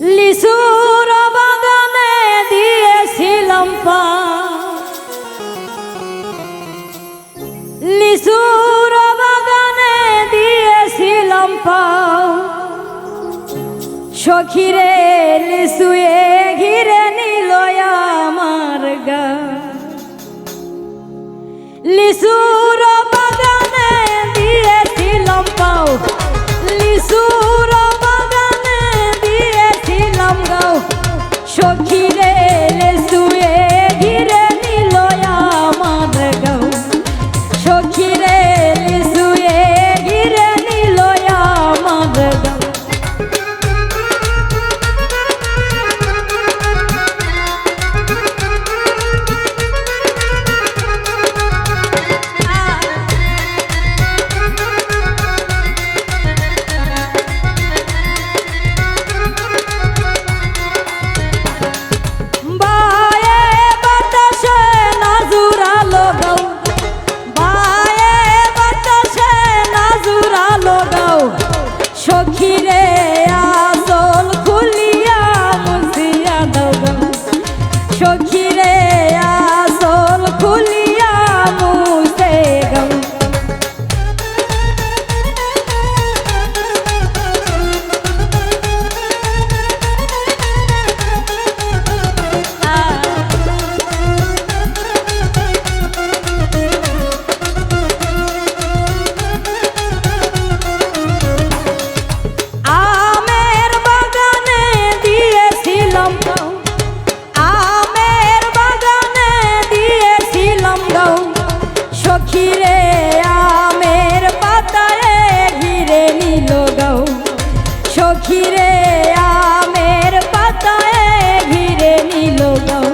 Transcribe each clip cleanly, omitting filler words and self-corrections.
লিচুর বাগানে দিয়েছিলাম লিচুর বাগানে দিয়েছিলাম সখিরে লিচুয়ে ঘিরে নিল আমার গা। লিচুর বাগানে দিয়েছিলাম লিচুর বাগানে দিয়েছিলাম গাও সখিরে লিচুয়ে ঘিরে নিল আমার গাও। সখিরে লিচুয়ে ঘিরে নিল আমার গাও। সখিরে আসল খুলিয়া মুছিয়া দাও গো। সখিরে আসল খুলিয়া মুছে গো। সখিরে আমের পাতায় ঘিরে নিল গাও। সখিরে আমের পাতায় ঘিরে নিল গাও।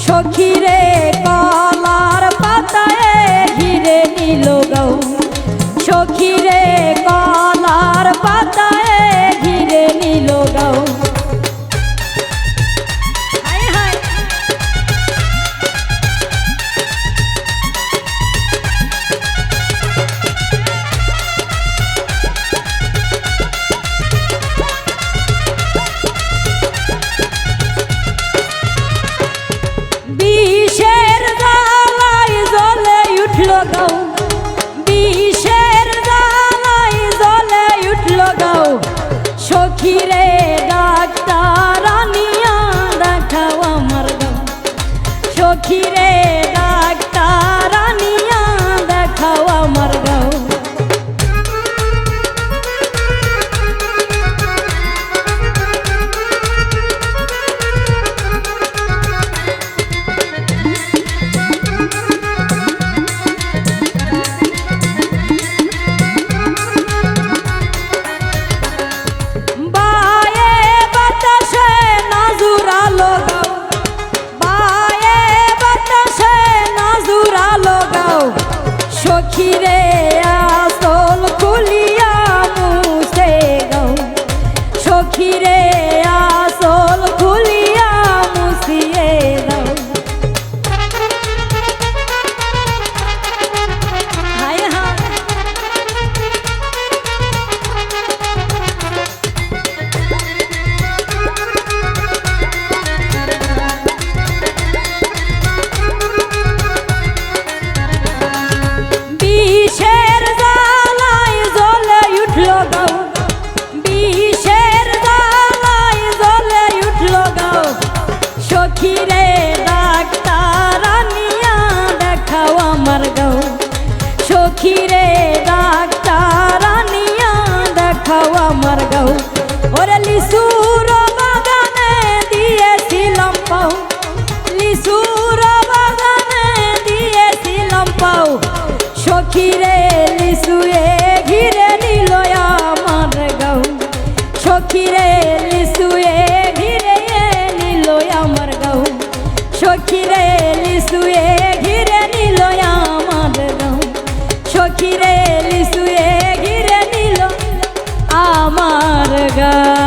সখিরে কলার পাতায় ঘিরে নিল গাও। সখিরে কলার পাতায় ঘিরে নিল গাও। বিষের জ্বালায় জ্বলে উঠল গাও। বিষের জ্বালায় জ্বলে উঠল গাও। সখিরে ডাক্তার আনিয়া দেখাও আমার গাও। সখিরে ডাক্তার আনিয়া দেখাও আমার গাও। সখিরে আসল খুলিয়া মুছে গাও। সখিরে আসল খুলিয়া মুছিয়ে দাও। হায় হায় বিষের জ্বালায় জ্বলে উঠল গাও। বিষের জ্বালায় জ্বলে উঠল গাও। সখিরে ডাক্তার আনিয়া দেখাও আমার গাও। সখিরে ডাক্তার আনিয়া দেখাও আমার গাও। ওরে লিচুর বাগানে দিয়েছিলাম পাও। লিচুর বাগানে দিয়েছিলাম পাও। সখিরে লিচুয়ে ঘিরে নিল আমার গাও। সখিরে লিচুয়ে ঘিরে নিল সখীরে লিসুয়ে ঘিরে নিল আমার গাঁও সখীরে লিসুয়ে ঘিরে নিল আমার গাঁও